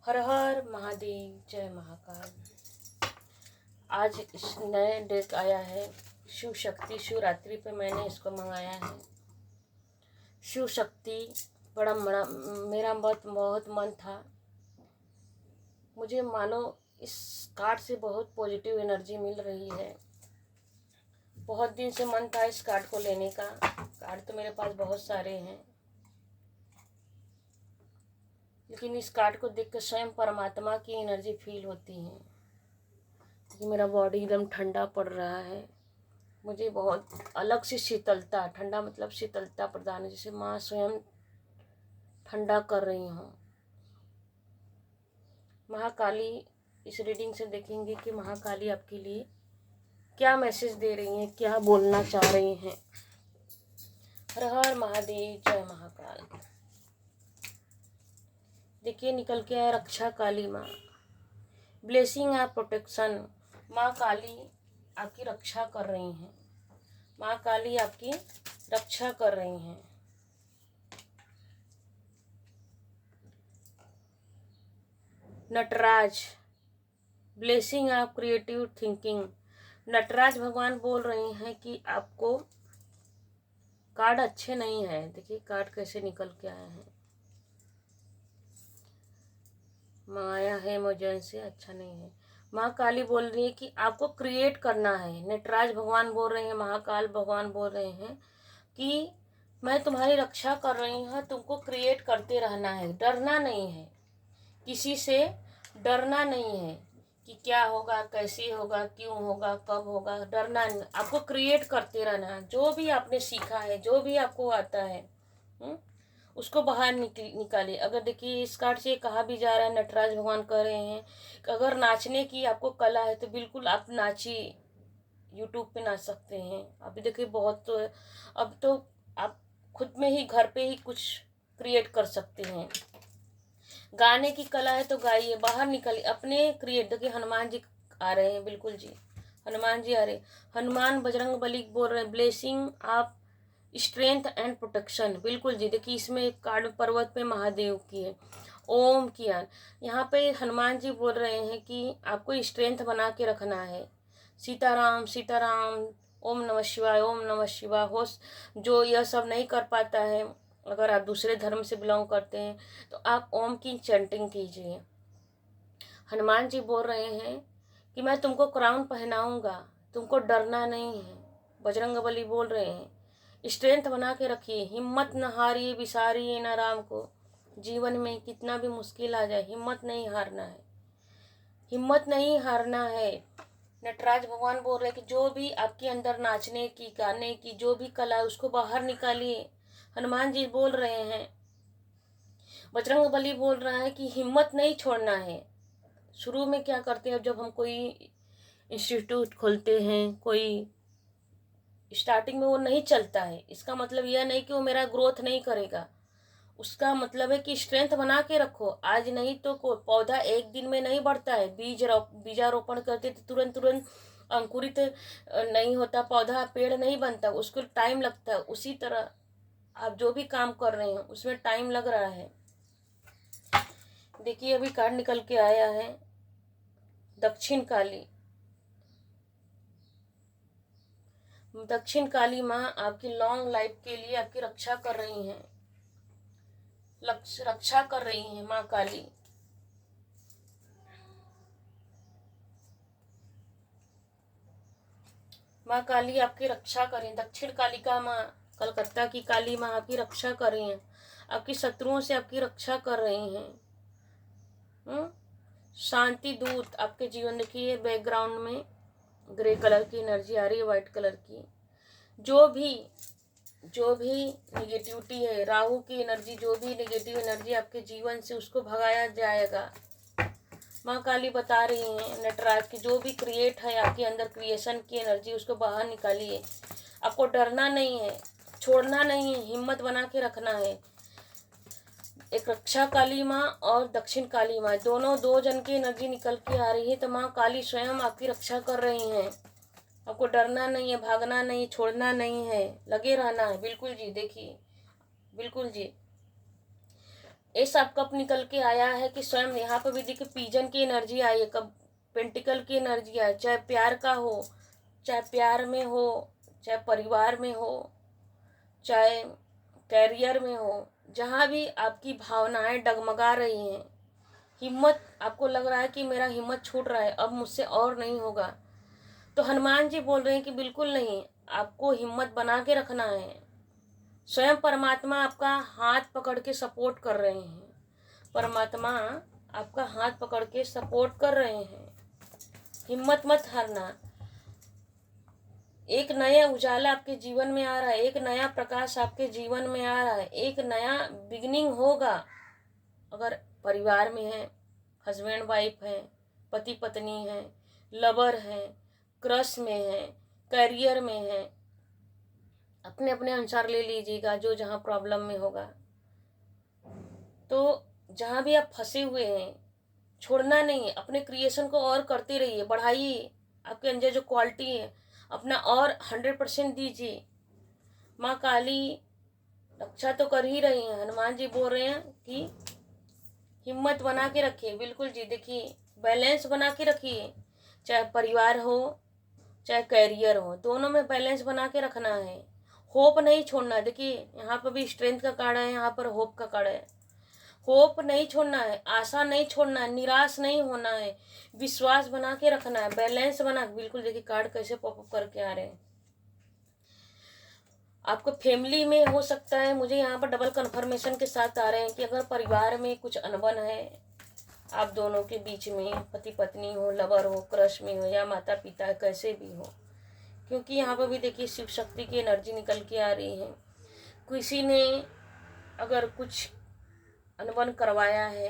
हर हर महादेव, जय महाकाल। आज इस नए डेक आया है शिव शक्ति शिवरात्रि पे मैंने इसको मंगाया है। शिव शक्ति बड़ा मेरा बहुत मन था। मुझे मानो इस कार्ड से बहुत पॉजिटिव एनर्जी मिल रही है। बहुत दिन से मन था इस कार्ड को लेने का। कार्ड तो मेरे पास बहुत सारे हैं, लेकिन इस कार्ड को देखकर स्वयं परमात्मा की एनर्जी फील होती है कि मेरा बॉडी एकदम ठंडा पड़ रहा है। मुझे बहुत अलग सी शीतलता, ठंडा मतलब शीतलता प्रदान है, जैसे माँ स्वयं ठंडा कर रही हूँ। महाकाली इस रीडिंग से देखेंगे कि महाकाली आपके लिए क्या मैसेज दे रही हैं, क्या बोलना चाह रही हैं। हर हर महादेव, जय महाकाल। देखिए निकल के आया रक्षा काली माँ, ब्लेसिंग और प्रोटेक्शन। माँ काली आपकी रक्षा कर रही हैं। माँ काली आपकी रक्षा कर रही हैं। Nataraj, blessing of creative thinking. Nataraj भगवान बोल रहे हैं कि आपको कार्ड अच्छे नहीं है। देखिए कार्ड कैसे निकल के आए हैं। माया है मुझे से अच्छा नहीं है। माँ काली बोल रही है कि आपको क्रिएट करना है। नटराज भगवान बोल रहे हैं, महाकाल भगवान बोल रहे हैं कि मैं तुम्हारी रक्षा कर रही हूँ, तुमको क्रिएट करते रहना है, डरना नहीं है, किसी से डरना नहीं है कि क्या होगा, कैसे होगा, क्यों होगा, कब होगा, डरना नहीं। आपको क्रिएट करते रहना है। जो भी आपने सीखा है, जो भी आपको आता है, उसको बाहर निकालिए। अगर देखिए इस कार्ड से कहा भी जा रहा है, नटराज भगवान कह रहे हैं कि अगर नाचने की आपको कला है तो बिल्कुल आप नाचिए, यूट्यूब पे नाच सकते हैं। अभी देखिए बहुत अब तो आप खुद में ही घर पे ही कुछ क्रिएट कर सकते हैं। गाने की कला है तो गाइए, बाहर निकलिए, अपने क्रिएट। देखिए हनुमान जी आ रहे हैं, बिल्कुल जी हनुमान जी आ रहे। हनुमान बजरंग बली बोल रहे हैं, ब्लेसिंग आप स्ट्रेंथ एंड प्रोटेक्शन। बिल्कुल जी। देखिए इसमें एक कार्ड पर्वत पे महादेव की है, ओम किया। यहाँ पे हनुमान जी बोल रहे हैं कि आपको स्ट्रेंथ बना के रखना है। सीताराम सीताराम, ओम नमः शिवाय, ओम नमः शिवाय। हो जो यह सब नहीं कर पाता है, अगर आप दूसरे धर्म से बिलोंग करते हैं तो आप ओम की चैंटिंग कीजिए। हनुमान जी बोल रहे हैं कि मैं तुमको क्राउन पहनाऊंगा, तुमको डरना नहीं है। बजरंग बली बोल रहे हैं स्ट्रेंथ बना के रखिए, हिम्मत न हारिए, विसारिए न राम को। जीवन में कितना भी मुश्किल आ जाए, हिम्मत नहीं हारना है, हिम्मत नहीं हारना है। नटराज भगवान बोल रहे हैं कि जो भी आपके अंदर नाचने की, गाने की जो भी कला है उसको बाहर निकालिए। हनुमान जी बोल रहे हैं, बजरंग बली बोल रहा है कि हिम्मत नहीं छोड़ना है। शुरू में क्या करते हैं, जब हम कोई इंस्टीट्यूट खोलते हैं, कोई स्टार्टिंग में वो नहीं चलता है, इसका मतलब यह नहीं कि वो मेरा ग्रोथ नहीं करेगा। उसका मतलब है कि स्ट्रेंथ बना के रखो। आज नहीं तो पौधा एक दिन में नहीं बढ़ता है। बीजारोपण करते तो तुरंत तुरंत अंकुरित नहीं होता पौधा, पेड़ नहीं बनता, उसको टाइम लगता है। उसी तरह आप जो भी काम कर रहे हैं उसमें टाइम लग रहा है। देखिए अभी कार्ड निकल के आया है दक्षिण काली। दक्षिण काली माँ आपकी लॉन्ग लाइफ के लिए आपकी रक्षा कर रही हैं, रक्षा कर रही हैं माँ काली। माँ काली आपकी रक्षा करें। दक्षिण कालिका माँ, कलकत्ता की काली माँ आपकी रक्षा कर रही हैं, आपकी शत्रुओं से आपकी रक्षा कर रही हैं। शांति दूत आपके जीवन। देखिए बैकग्राउंड में ग्रे कलर की एनर्जी आ रही है, व्हाइट कलर की। जो भी निगेटिविटी है, राहु की एनर्जी, जो भी निगेटिव एनर्जी आपके जीवन से, उसको भगाया जाएगा। माँ काली बता रही हैं नटराज की जो भी क्रिएट है आपके अंदर, क्रिएशन की एनर्जी, उसको बाहर निकालिए। आपको डरना नहीं है, छोड़ना नहीं है, हिम्मत बना के रखना है। एक रक्षा काली माँ और दक्षिण काली माँ, दोनों दो जन की एनर्जी निकल के आ रही है। तो माँ काली स्वयं आपकी रक्षा कर रही हैं। आपको डरना नहीं है, भागना नहीं, छोड़ना नहीं है, लगे रहना है। बिल्कुल जी। देखिए बिल्कुल जी। एस आपका कप निकल के आया है कि स्वयं यहाँ पर भी देखिए पिजन की एनर्जी आई है, कब पेंटिकल की एनर्जी आई, चाहे प्यार का हो, चाहे प्यार में हो, चाहे परिवार में हो, चाहे कैरियर में हो, जहाँ भी आपकी भावनाएं डगमगा रही हैं, हिम्मत आपको लग रहा है कि मेरा हिम्मत छूट रहा है, अब मुझसे और नहीं होगा, तो हनुमान जी बोल रहे हैं कि बिल्कुल नहीं, आपको हिम्मत बना के रखना है। स्वयं परमात्मा आपका हाथ पकड़ के सपोर्ट कर रहे हैं, परमात्मा आपका हाथ पकड़ के सपोर्ट कर रहे हैं। हिम्मत मत हारना। एक नया उजाला आपके जीवन में आ रहा है, एक नया प्रकाश आपके जीवन में आ रहा है, एक नया बिगिनिंग होगा। अगर परिवार में है, हस्बैंड वाइफ है, पति पत्नी है, लवर है, क्रश में है, करियर में है, अपने अपने अनुसार ले लीजिएगा जो जहाँ प्रॉब्लम में होगा। तो जहाँ भी आप फंसे हुए हैं, छोड़ना नहीं है, अपने क्रिएशन को और करते रहिए, बढ़ाइए, आपके अंदर जो क्वालिटी है अपना और 100% दीजिए। माँ काली रक्षा तो कर ही रही हैं, हनुमान जी बोल रहे हैं कि हिम्मत बना के रखिए। बिल्कुल जी, देखिए बैलेंस बना के रखिए, चाहे परिवार हो चाहे कैरियर हो, दोनों में बैलेंस बना के रखना है। होप नहीं छोड़ना है। देखिए यहाँ पर भी स्ट्रेंथ का कार्ड है, यहाँ पर होप का कार्ड है। होप नहीं छोड़ना है, आशा नहीं छोड़ना है, निराश नहीं होना है, विश्वास बना के रखना है, बैलेंस बना। बिल्कुल देखिए कार्ड कैसे पॉपअप करके आ रहे हैं। आपको फैमिली में हो सकता है, मुझे यहाँ पर डबल कन्फर्मेशन के साथ आ रहे हैं कि अगर परिवार में कुछ अनबन है आप दोनों के बीच में, पति पत्नी हो, लवर हो, क्रश में हो, या माता पिता, कैसे भी हो, क्योंकि यहाँ पर भी देखिए शिव शक्ति की एनर्जी निकल के आ रही है। किसी ने अगर कुछ अनबन करवाया है,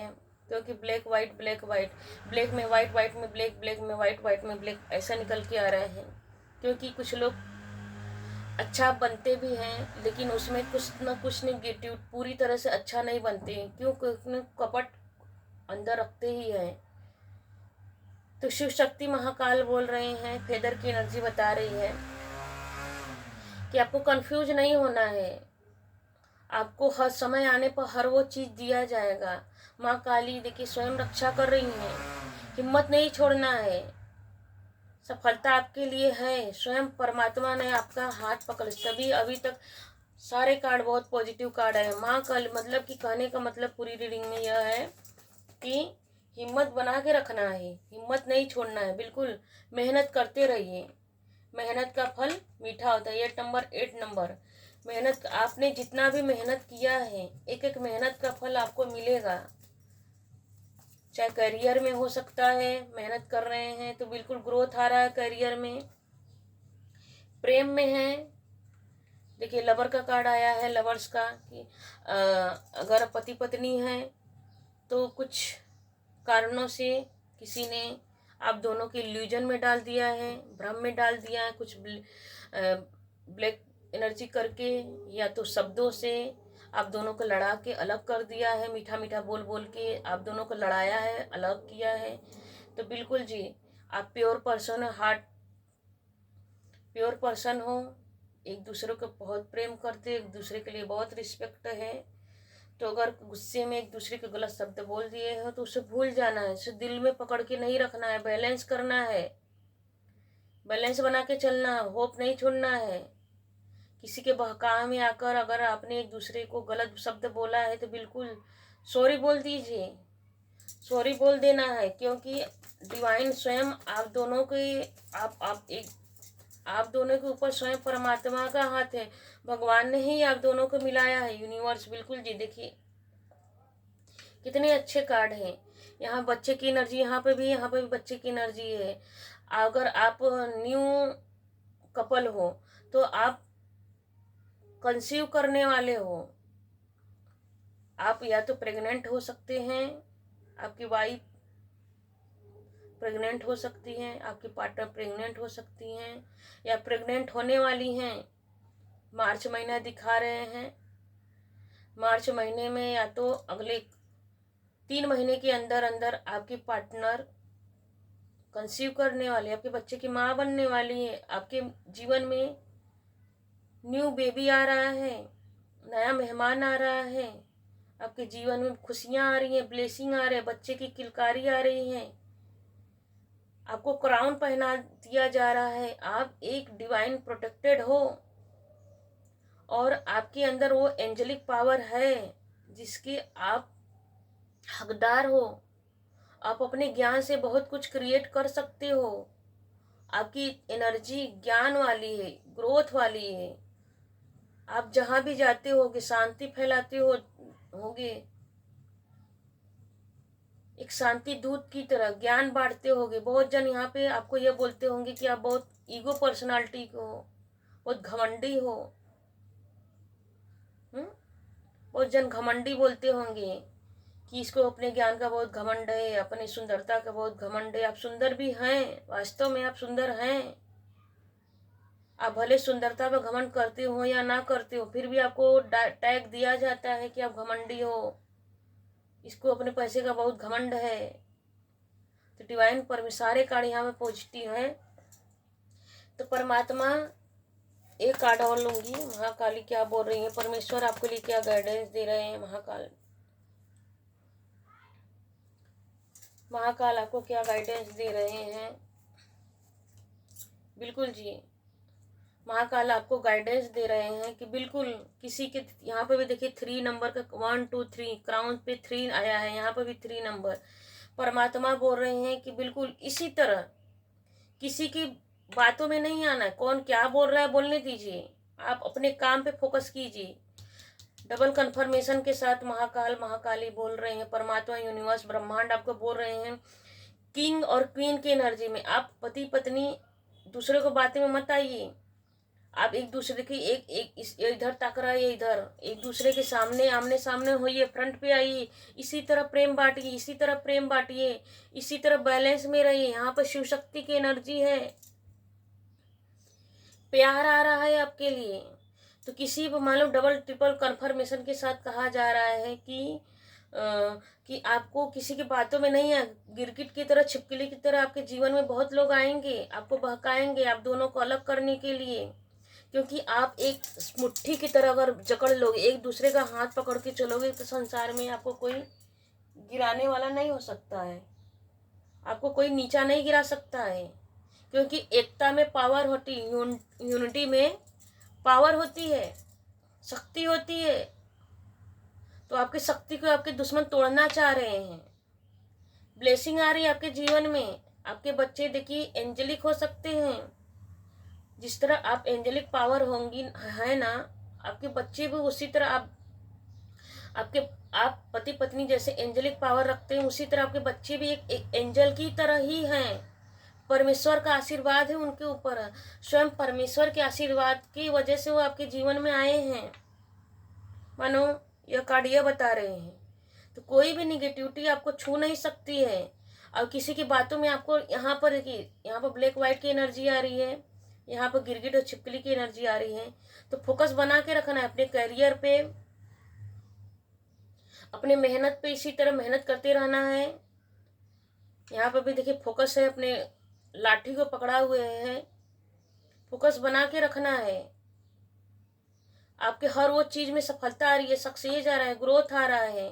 क्योंकि black white black white, black में वाइट, वाइट में ब्लैक, ब्लैक में वाइट, वाइट में ब्लैक, ऐसा निकल के आ रहे हैं। क्योंकि कुछ लोग अच्छा बनते भी हैं लेकिन उसमें कुछ न कुछ नेगेटिव, पूरी तरह से अच्छा नहीं बनते, क्यों? क्योंकि कपट अंदर रखते ही हैं। तो शिव शक्ति महाकाल बोल रहे हैं, फेदर की एनर्जी बता रही है कि आपको कंफ्यूज नहीं होना है, आपको हर समय आने पर हर वो चीज़ दिया जाएगा। माँ काली देखिए स्वयं रक्षा कर रही हैं, हिम्मत नहीं छोड़ना है, सफलता आपके लिए है। स्वयं परमात्मा ने आपका हाथ पकड़, सभी अभी तक सारे कार्ड बहुत पॉजिटिव कार्ड है। माँ काली मतलब कि कहने का मतलब पूरी रीडिंग में यह है कि हिम्मत बना के रखना है, हिम्मत नहीं छोड़ना है, बिल्कुल मेहनत करते रहिए। मेहनत का फल मीठा होता है। ये नंबर 8 नंबर, मेहनत, आपने जितना भी मेहनत किया है, एक एक मेहनत का फल आपको मिलेगा। चाहे करियर में हो सकता है, मेहनत कर रहे हैं तो बिल्कुल ग्रोथ आ रहा है करियर में। प्रेम में है, देखिए लवर का कार्ड आया है, लवर्स का, कि अगर पति पत्नी है तो कुछ कारणों से किसी ने आप दोनों के इल्यूजन में डाल दिया है, भ्रम में डाल दिया है, कुछ ब्लैक एनर्जी करके या तो शब्दों से आप दोनों को लड़ा के अलग कर दिया है, मीठा मीठा बोल बोल के आप दोनों को लड़ाया है, अलग किया है। तो बिल्कुल जी आप pure person, heart pure person हो, एक दूसरे को बहुत प्रेम करते, एक दूसरे के लिए बहुत रिस्पेक्ट है। तो अगर गुस्से में एक दूसरे के गलत शब्द बोल दिए हो तो उसे भूल जाना है, उसे दिल में पकड़ के नहीं रखना है, बैलेंस करना है, बैलेंस बना के चलना है, होप नहीं छोड़ना है। किसी के बहकावे में आकर अगर आपने एक दूसरे को गलत शब्द बोला है तो बिल्कुल सॉरी बोल दीजिए, सॉरी बोल देना है, क्योंकि डिवाइन स्वयं आप दोनों के आप दोनों के ऊपर स्वयं परमात्मा का हाथ है, भगवान ने ही आप दोनों को मिलाया है, यूनिवर्स। बिल्कुल जी देखिए कितने अच्छे कार्ड हैं। यहाँ बच्चे की एनर्जी, यहाँ पे भी बच्चे की एनर्जी है। अगर आप न्यू कपल हो तो आप कंसीव करने वाले हो, आप या तो प्रेग्नेंट हो सकते हैं, आपकी वाइफ प्रेग्नेंट हो सकती हैं, आपकी पार्टनर प्रेग्नेंट हो सकती हैं, या प्रेग्नेंट होने वाली हैं। मार्च महीना दिखा रहे हैं, मार्च महीने में या तो अगले 3 महीने के अंदर अंदर आपकी पार्टनर कंसीव करने वाली, आपके बच्चे की माँ बनने वाली है। आपके जीवन में न्यू बेबी आ रहा है, नया मेहमान आ रहा है, आपके जीवन में खुशियाँ आ रही हैं, ब्लेसिंग आ रहे हैं, बच्चे की किलकारी आ रही है, आपको क्राउन पहना दिया जा रहा है, आप एक डिवाइन प्रोटेक्टेड हो और आपके अंदर वो एंजेलिक पावर है जिसकी आप हकदार हो। आप अपने ज्ञान से बहुत कुछ क्रिएट कर सकते हो। आपकी एनर्जी ज्ञान वाली है, ग्रोथ वाली है। आप जहाँ भी जाते होगे शांति फैलाते होगे, एक शांति दूत की तरह ज्ञान बांटते होगे। बहुत जन यहाँ पे आपको ये बोलते होंगे कि आप बहुत ईगो पर्सनालिटी को हो, बहुत घमंडी हो। बहुत जन घमंडी बोलते होंगे कि इसको अपने ज्ञान का बहुत घमंड है, अपनी सुंदरता का बहुत घमंड है। आप सुंदर भी हैं, वास्तव में आप सुंदर हैं। आप भले सुंदरता पर घमंड करते हो या ना करते हो, फिर भी आपको टैग दिया जाता है कि आप घमंडी हो, इसको अपने पैसे का बहुत घमंड है। तो डिवाइन पर सारे कार्ड यहाँ पे पॉजिटिव है। तो परमात्मा एक कार्ड और लूंगी। महाकाली क्या बोल रही है, परमेश्वर आपके लिए क्या गाइडेंस दे रहे हैं। महाकाल आपको क्या गाइडेंस दे रहे हैं। बिल्कुल जी, महाकाल आपको गाइडेंस दे रहे हैं कि बिल्कुल किसी के यहाँ पे भी देखिए 3 नंबर का 1 2 3 क्राउन पे 3 आया है, यहाँ पे भी 3 नंबर। परमात्मा बोल रहे हैं कि बिल्कुल इसी तरह किसी की बातों में नहीं आना है। कौन क्या बोल रहा है बोलने दीजिए, आप अपने काम पे फोकस कीजिए। डबल कंफर्मेशन के साथ महाकाल महाकाली बोल रहे हैं, परमात्मा यूनिवर्स ब्रह्मांड आपको बोल रहे हैं किंग और क्वीन की एनर्जी में आप पति पत्नी दूसरे को बातें में मत आइए। आप एक दूसरे की इधर ताक रहा है, इधर एक दूसरे के सामने आमने सामने होइए, फ्रंट पे आइए। इसी तरह प्रेम बांटिए, इसी तरह प्रेम बांटिए, इसी तरह बैलेंस में रहिए। यहाँ पर शिव शक्ति की एनर्जी है, प्यार आ रहा है आपके लिए। तो किसी को मान लो डबल ट्रिपल कंफर्मेशन के साथ कहा जा रहा है कि आपको किसी की बातों में नहीं है। गिरगिट की तरह, छिपकली की तरह आपके जीवन में बहुत लोग आएंगे, आपको बहकाएंगे आप दोनों को अलग करने के लिए। क्योंकि आप एक मुट्ठी की तरह अगर जकड़ लोगे, एक दूसरे का हाथ पकड़ के चलोगे, तो संसार में आपको कोई गिराने वाला नहीं हो सकता है, आपको कोई नीचा नहीं गिरा सकता है। क्योंकि एकता में पावर होती, यूनिटी में पावर होती है, शक्ति होती है। तो आपकी शक्ति को आपके दुश्मन तोड़ना चाह रहे हैं। ब्लेसिंग आ रही है आपके जीवन में। आपके बच्चे देखिए एंजेलिक हो सकते हैं, जिस तरह आप एंजेलिक पावर होंगी है ना, आपके बच्चे भी उसी तरह आप पति पत्नी जैसे एंजेलिक पावर रखते हैं, उसी तरह आपके बच्चे भी एक एंजल की तरह ही हैं। परमेश्वर का आशीर्वाद है उनके ऊपर, स्वयं परमेश्वर के आशीर्वाद की वजह से वो आपके जीवन में आए हैं। मानो यह कार्ड यह बता रहे हैं। तो कोई भी निगेटिविटी आपको छू नहीं सकती है। और किसी की बातों में आपको यहाँ पर ब्लैक व्हाइट की एनर्जी आ रही है, यहाँ पर गिरगिट और छिपकली की एनर्जी आ रही है। तो फोकस बना के रखना है अपने करियर पे, अपने मेहनत पे, इसी तरह मेहनत करते रहना है। यहाँ पर भी देखिए फोकस है, अपने लाठी को पकड़ा हुए है, फोकस बना के रखना है। आपके हर वो चीज में सफलता आ रही है, सक्सेस आ रहा है, ग्रोथ आ रहा है।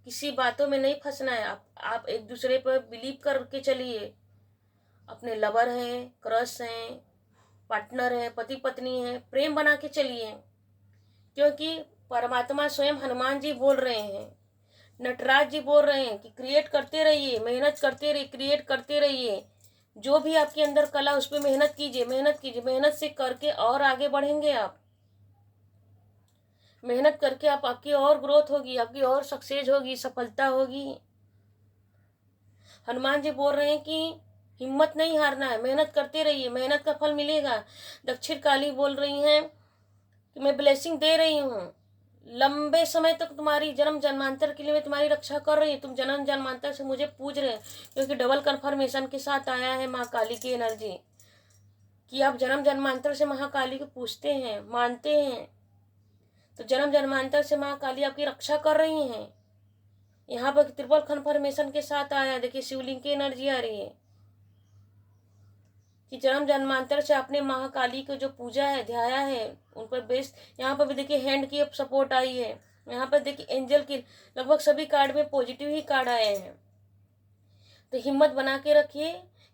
किसी बातों में नहीं फंसना है। आप एक दूसरे पर बिलीव करके चलिए। अपने लवर हैं, क्रश हैं, पार्टनर है, पति पत्नी है, प्रेम बना के चलिए। क्योंकि परमात्मा स्वयं हनुमान जी बोल रहे हैं, नटराज जी बोल रहे हैं कि क्रिएट करते रहिए, मेहनत करते रहिए, क्रिएट करते रहिए। जो भी आपके अंदर कला उस पर मेहनत कीजिए, मेहनत कीजिए। मेहनत से करके और आगे बढ़ेंगे आप। मेहनत करके आपकी और ग्रोथ होगी, आपकी और सक्सेस होगी, सफलता होगी। हनुमान जी बोल रहे हैं कि हिम्मत नहीं हारना है, मेहनत करते रहिए, मेहनत का फल मिलेगा। दक्षिण काली बोल रही हैं कि मैं ब्लेसिंग दे रही हूँ, लंबे समय तक तुम्हारी जन्म जन्मांतर के लिए मैं तुम्हारी रक्षा कर रही हूँ। तुम जन्म जन्मांतर से मुझे पूज रहे हैं। क्योंकि डबल कन्फर्मेशन के साथ आया है महाकाली की एनर्जी कि आप जन्म जन्मांतर से महाकाली को पूजते हैं, मानते हैं। तो जन्म जन्मांतर से महाकाली आपकी रक्षा कर रही हैं। यहाँ पर ट्रिपल कन्फर्मेशन के साथ आया, देखिए शिवलिंग की एनर्जी आ रही है कि जन्म जन्मांतर से आपने महाकाली को जो पूजा है, ध्याया है, उन पर बेस्ड। यहाँ पर भी देखिए हैंड की सपोर्ट आई है। यहाँ पर देखिए एंजल की लगभग सभी कार्ड में पॉजिटिव ही कार्ड आए हैं। तो हिम्मत बना के रखिए,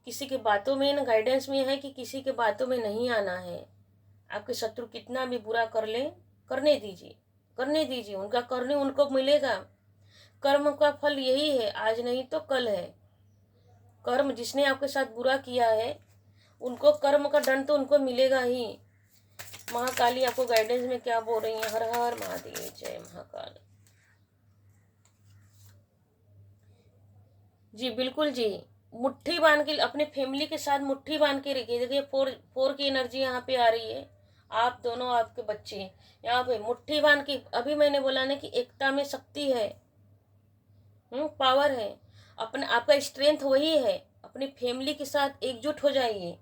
किसी के बातों में गाइडेंस में है कि किसी के बातों में नहीं आना है। आपके शत्रु कितना भी बुरा कर ले, करने दीजिए, करने दीजिए, उनका करने उनको मिलेगा। कर्म का फल यही है, आज नहीं तो कल है। कर्म जिसने आपके साथ बुरा किया है उनको कर्म का दंड तो उनको मिलेगा ही। महाकाली आपको गाइडेंस में क्या बोल रही है? हर हर महादेव, जय महाकाल। जी बिल्कुल जी, मुट्ठी बांध के अपने फैमिली के साथ मुट्ठी बांध के रखिए। देखिए फोर की एनर्जी यहाँ पे आ रही है। आप दोनों, आपके बच्चे यहाँ पे मुट्ठी बांध के, अभी मैंने बोला ना कि एकता में शक्ति है, पावर है। अपने आपका स्ट्रेंथ वही है। अपनी फैमिली के साथ एकजुट हो जाइए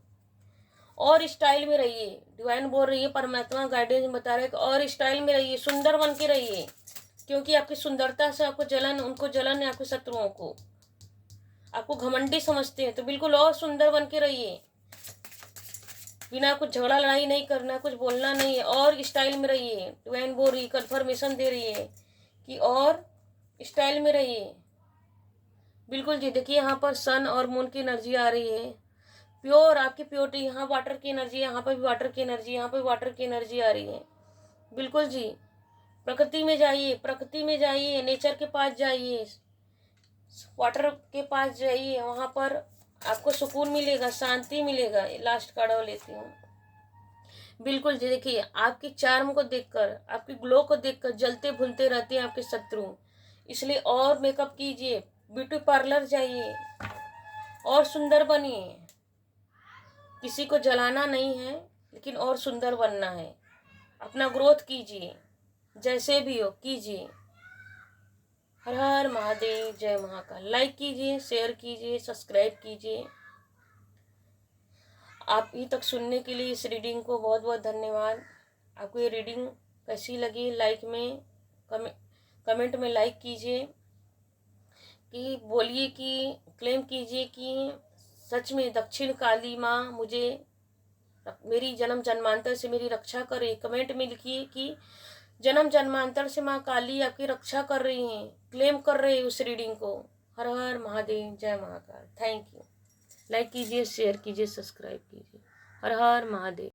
और स्टाइल में रहिए। डिवाइन बोल रही है, परमात्मा गाइडेंस बता रहे हैं और स्टाइल में रहिए, सुंदर बन के रहिए, क्योंकि आपकी सुंदरता से आपको जलन, उनको जलन है आपके शत्रुओं को, आपको घमंडी समझते हैं। तो बिल्कुल और सुंदर बन के रहिए, बिना कुछ झगड़ा लड़ाई नहीं करना, कुछ बोलना नहीं है, और स्टाइल में रहिए। डिवाइन बोल रही, कंफर्मेशन दे रही है कि और स्टाइल में रहिए। बिल्कुल जी, देखिए यहाँ पर सन और मून की एनर्जी आ रही है, प्योर आपकी प्योरिटी। यहाँ वाटर की एनर्जी, यहाँ पर भी वाटर की एनर्जी, यहाँ पर वाटर की एनर्जी आ रही है। बिल्कुल जी, प्रकृति में जाइए, प्रकृति में जाइए, नेचर के पास जाइए, वाटर के पास जाइए, वहाँ पर आपको सुकून मिलेगा, शांति मिलेगा। लास्ट कार्ड और लेती हूँ। बिल्कुल जी, देखिए आपकी चार्म को देखकर, आपकी ग्लो को देखकर जलते भूलते रहते हैं आपके शत्रु, इसलिए और मेकअप कीजिए, ब्यूटी पार्लर जाइए और सुंदर बनिए। किसी को जलाना नहीं है, लेकिन और सुंदर बनना है। अपना ग्रोथ कीजिए, जैसे भी हो कीजिए। हर हर महादेव, जय महाकाल। लाइक कीजिए, शेयर कीजिए, सब्सक्राइब कीजिए। आप ही तक सुनने के लिए इस रीडिंग को बहुत बहुत धन्यवाद। आपको ये रीडिंग कैसी लगी, लाइक में कमेंट में लाइक कीजिए, कि बोलिए कि क्लेम कीजिए कि सच में दक्षिण काली माँ मुझे मेरी जन्म जन्मांतर से मेरी रक्षा करे। कमेंट में लिखिए कि जन्म जन्मांतर से माँ काली आपकी रक्षा कर रही हैं, क्लेम कर रहे हैं उस रीडिंग को। हर हर महादेव, जय महाकाल। Thank you. लाइक कीजिए, शेयर कीजिए, सब्सक्राइब कीजिए। हर हर महादेव।